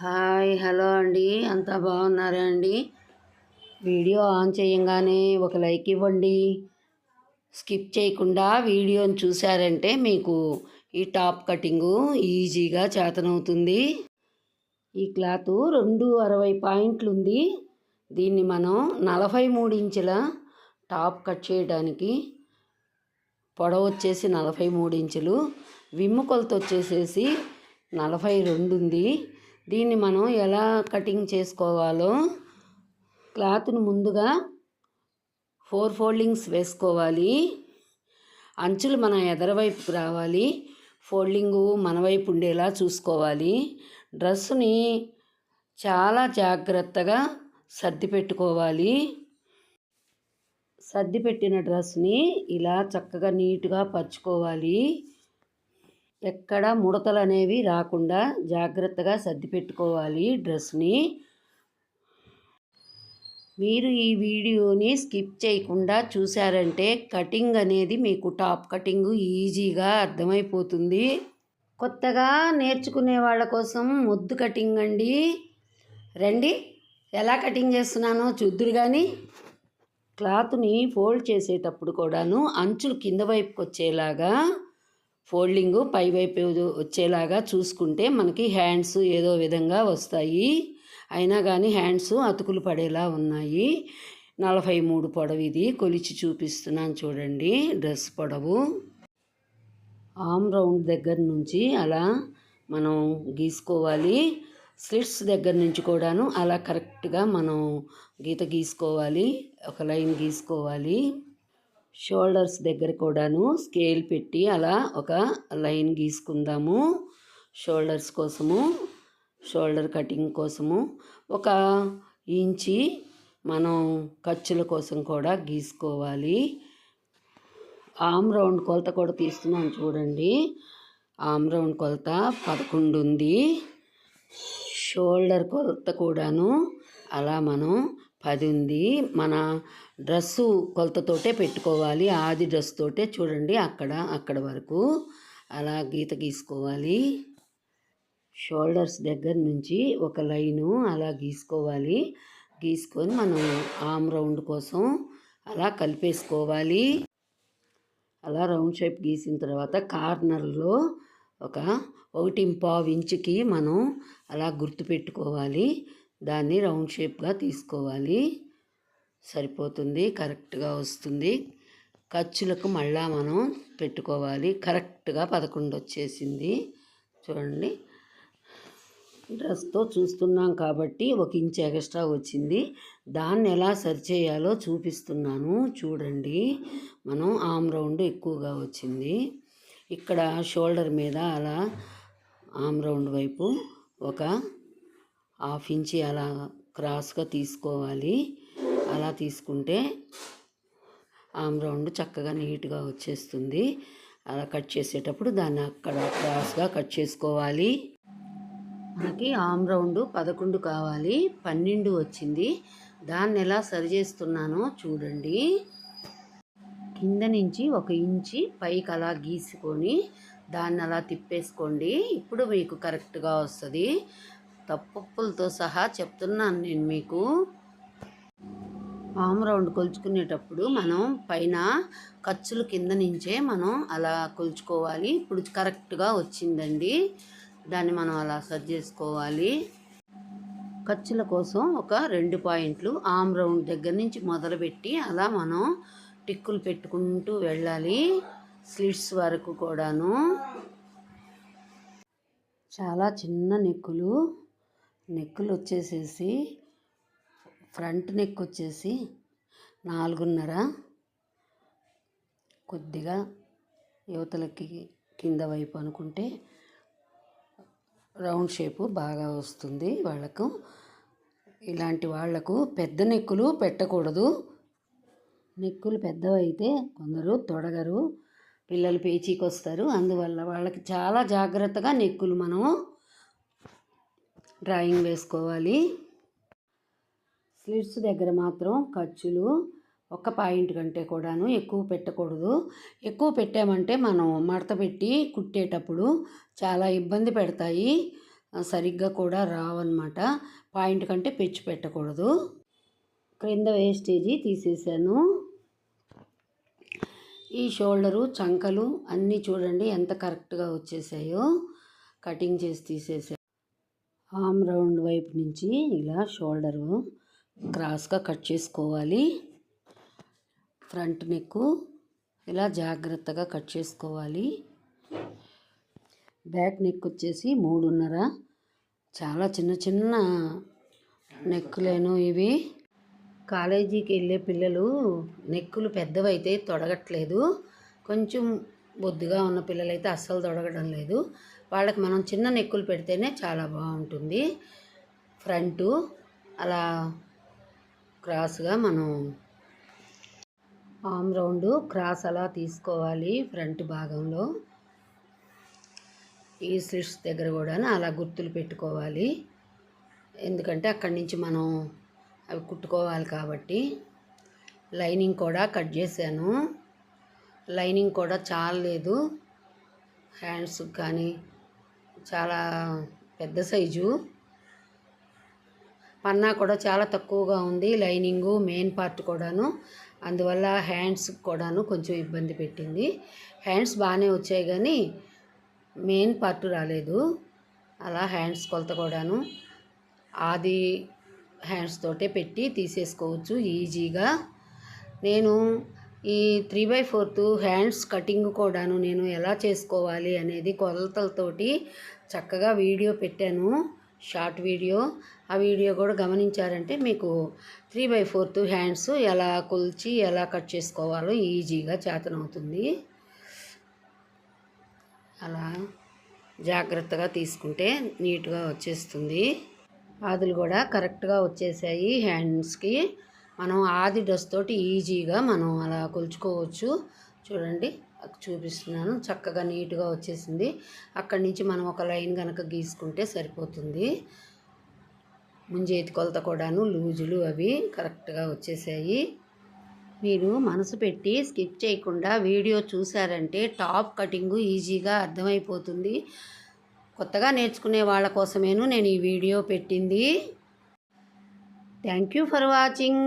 Hi hello అండి, అంతా బాగున్నారా అండి? వీడియో ఆన్ చేయంగానే ఒక లైక్ ఇవ్వండి. స్కిప్ చేయకుండా వీడియోని చూసారంటే మీకు ఈ టాప్ కటింగు ఈజీగా చేతనవుతుంది. ఈ క్లాత్ 260 పాయింట్లు ఉంది. దీన్ని మనం 43 ఇంచుల టాప్ కట్ చేయడానికి పొడవు వచ్చేసి 43 ఇంచులు, విమ్ము కొలత వచ్చేసేసి 42 ఉంది. దీన్ని మనం ఎలా కటింగ్ చేసుకోవాలో, క్లాత్ను ముందుగా 4 ఫోల్డింగ్స్ వేసుకోవాలి. అంచులు మన ఎదరవైపుకి రావాలి, ఫోల్డింగు మన వైపు ఉండేలా చూసుకోవాలి. డ్రెస్సుని చాలా జాగ్రత్తగా సర్ది పెట్టుకోవాలి. సర్ది పెట్టిన డ్రెస్ని ఇలా చక్కగా నీట్గా పరుచుకోవాలి. ఎక్కడ ముడతలు అనేవి రాకుండా జాగ్రత్తగా సర్ది పెట్టుకోవాలి డ్రెస్ని. మీరు ఈ వీడియోని స్కిప్ చేయకుండా చూసారంటే కటింగ్ అనేది మీకు టాప్ కటింగ్ ఈజీగా అర్థమైపోతుంది. కొత్తగా నేర్చుకునే వాళ్ళ కోసం మొద్దు కటింగ్ అండి. రండి ఎలా కటింగ్ చేస్తున్నానో చూద్దురు. కానీ క్లాత్ని ఫోల్డ్ చేసేటప్పుడు కూడాను అంచులు కింద వైపుకి వచ్చేలాగా, ఫోల్డింగు పై వైపు వచ్చేలాగా చూసుకుంటే మనకి హ్యాండ్స్ ఏదో విధంగా వస్తాయి. అయినా కానీ హ్యాండ్స్ అతుకులు పడేలా ఉన్నాయి. 43 పొడవు ఇది. కొలిచి చూపిస్తున్నాను చూడండి. డ్రెస్ పొడవు ఆమ్ రౌండ్ దగ్గర నుంచి అలా మనం గీసుకోవాలి. స్లిట్స్ దగ్గర నుంచి కూడాను అలా కరెక్ట్గా మనం గీత గీసుకోవాలి, ఒక లైన్ గీసుకోవాలి. షోల్డర్స్ దగ్గర కూడాను స్కేల్ పెట్టి అలా ఒక లైన్ గీసుకుందాము. షోల్డర్స్ కోసము, షోల్డర్ కటింగ్ కోసము 1 ఇంచి మనం ఖర్చుల కోసం కూడా గీసుకోవాలి. ఆమ్ రౌండ్ కొలత కూడా తీస్తున్నాను చూడండి. ఆమ్ రౌండ్ కొలత 11 ఉంది. షోల్డర్ కొలత కూడాను అలా మనం 10 ఉంది. మన డ్రెస్సు కొలతతోటే పెట్టుకోవాలి. ఆది డ్రెస్ తోటే చూడండి అక్కడ వరకు అలా గీత గీసుకోవాలి. షోల్డర్స్ దగ్గర నుంచి ఒక లైను అలా గీసుకోవాలి. గీసుకొని మనం ఆమ్ రౌండ్ కోసం అలా కలిపేసుకోవాలి. అలా రౌండ్ షేప్ గీసిన తర్వాత కార్నర్లో ఒక 1.25 ఇంచుకి మనం అలా గుర్తు పెట్టుకోవాలి. దాన్ని రౌండ్ షేప్గా తీసుకోవాలి. సరిపోతుంది, కరెక్ట్గా వస్తుంది. ఖర్చులకు మళ్ళా మనం పెట్టుకోవాలి. కరెక్ట్గా 11 వచ్చేసింది చూడండి. డ్రెస్తో చూస్తున్నాం కాబట్టి 1 ఇంచ్ ఎక్స్ట్రా వచ్చింది. దాన్ని ఎలా సరిచేయాలో చూపిస్తున్నాను చూడండి. మనం ఆమ్ రౌండ్ ఎక్కువగా వచ్చింది. ఇక్కడ షోల్డర్ మీద అలా ఆమ్ రౌండ్ వైపు ఒక 1/2 ఇంచి అలా క్రాస్గా తీసుకోవాలి. అలా తీసుకుంటే ఆమ్ రౌండ్ చక్కగా నీట్గా వచ్చేస్తుంది. అలా కట్ చేసేటప్పుడు దాన్ని అక్కడ క్రాస్గా కట్ చేసుకోవాలి. మనకి ఆమ్ రౌండ్ 11 కావాలి, 12 వచ్చింది. దాన్ని ఎలా సరి చేస్తున్నానో చూడండి. కింద నుంచి 1 ఇంచి పైకి అలా గీసుకొని దాన్ని అలా తిప్పేసుకోండి. ఇప్పుడు మీకు కరెక్ట్గా వస్తుంది. తప్పులతో సహా చెప్తున్నాను నేను మీకు. ఆమ్ రౌండ్ కొలుచుకునేటప్పుడు మనం పైన ఖర్చులు కింద నుంచే మనం అలా కొలుచుకోవాలి. ఇప్పుడు కరెక్ట్గా వచ్చిందండి. దాన్ని మనం అలా సరి చేసుకోవాలి. ఖర్చుల కోసం ఒక 2 పాయింట్లు ఆమ్ రౌండ్ దగ్గర నుంచి మొదలుపెట్టి అలా మనం టిక్కులు పెట్టుకుంటూ వెళ్ళాలి. స్లిట్స్ వరకు కూడాను. చాలా చిన్న నెక్కులు వచ్చేసేసి ఫ్రంట్ నెక్ వచ్చేసి 4.5, కొద్దిగా యువతలకి కింద వైపు అనుకుంటే రౌండ్ షేపు బాగా వస్తుంది వాళ్ళకు. ఇలాంటి వాళ్లకు పెద్ద నెక్కులు పెట్టకూడదు. నెక్కులు పెద్దవైతే కొందరు తొడగరు, పిల్లలు పేచీకి వస్తారు. అందువల్ల వాళ్ళకి చాలా జాగ్రత్తగా నెక్కులు మనం డ్రాయింగ్ వేసుకోవాలి. స్లిట్స్ దగ్గర మాత్రం ఖర్చులు 1 పాయింట్ కంటే కూడాను ఎక్కువ పెట్టకూడదు. ఎక్కువ పెట్టామంటే మనం మడత పెట్టి కుట్టేటప్పుడు చాలా ఇబ్బంది పెడతాయి. సరిగ్గా కూడా రావన్నమాట. పాయింట్ కంటే పెచ్చు పెట్టకూడదు. క్రింద వేస్టేజీ తీసేసాను. ఈ షోల్డరు, చంకలు అన్నీ చూడండి ఎంత కరెక్ట్గా వచ్చేసాయో. కటింగ్ చేసి తీసేసాను. ఆర్మ్ రౌండ్ వైపు నుంచి ఇలా షోల్డరు క్రాస్గా కట్ చేసుకోవాలి. ఫ్రంట్ నెక్ ఇలా జాగ్రత్తగా కట్ చేసుకోవాలి. బ్యాక్ నెక్ వచ్చేసి 3.5. చాలా చిన్న చిన్న నెక్కులేను ఇవి. కాలేజీకి వెళ్ళే పిల్లలు నెక్కులు పెద్దవైతే తొడగట్లేదు. కొంచెం బొద్దుగా ఉన్న పిల్లలైతే అస్సలు తొడగడం లేదు. వాళ్ళకి మనం చిన్న నెక్కులు పెడితేనే చాలా బాగుంటుంది. ఫ్రంటు అలా క్రాస్గా మనం ఆర్మ్ రౌండ్ క్రాస్ అలా తీసుకోవాలి. ఫ్రంట్ భాగంలో ఈ స్లిట్స్ దగ్గర కూడా అలా గుర్తులు పెట్టుకోవాలి. ఎందుకంటే అక్కడి నుంచి మనం అవి కుట్టుకోవాలి కాబట్టి. లైనింగ్ కూడా కట్ చేశాను. లైనింగ్ కూడా చాలలేదు. హ్యాండ్స్ కానీ చాలా పెద్ద సైజు. పన్నా కూడా చాలా తక్కువగా ఉంది లైనింగు, మెయిన్ పార్ట్ కూడాను. అందువల్ల హ్యాండ్స్ కూడాను కొంచెం ఇబ్బంది పెట్టింది. హ్యాండ్స్ బాగానే వచ్చాయి కానీ మెయిన్ పార్ట్ రాలేదు. అలా హ్యాండ్స్ కొలత కూడాను ఆది హ్యాండ్స్ తోటే పెట్టి తీసేసుకోవచ్చు ఈజీగా. నేను ఈ 3/4 హ్యాండ్స్ కటింగ్ కూడాను నేను ఎలా చేసుకోవాలి అనేది కొలతలతోటి చక్కగా వీడియో పెట్టాను, షార్ట్ వీడియో. ఆ వీడియో కూడా గమనించారంటే మీకు 3/4 హ్యాండ్స్ ఎలా కొలిచి ఎలా కట్ చేసుకోవాలో ఈజీగా చేతనవుతుంది. అలా జాగ్రత్తగా తీసుకుంటే నీట్గా వచ్చేస్తుంది. ఆదులు కూడా కరెక్ట్గా వచ్చేసాయి హ్యాండ్స్కి. మనం ఆది డ్రెస్ తోటి ఈజీగా మనం అలా కొలుచుకోవచ్చు. చూడండి చూపిస్తున్నాను, చక్కగా నీట్గా వచ్చేసింది. అక్కడి నుంచి మనం ఒక లైన్ కనుక గీసుకుంటే సరిపోతుంది. ముంజేతి కొలత కూడాను లూజులు అవి కరెక్ట్గా వచ్చేసాయి. మీరు మనసు పెట్టి స్కిప్ చేయకుండా వీడియో చూసారంటే టాప్ కటింగు ఈజీగా అర్థమైపోతుంది. కొత్తగా నేర్చుకునే వాళ్ళ కోసమేను నేను ఈ వీడియో పెట్టింది. Thank you for watching.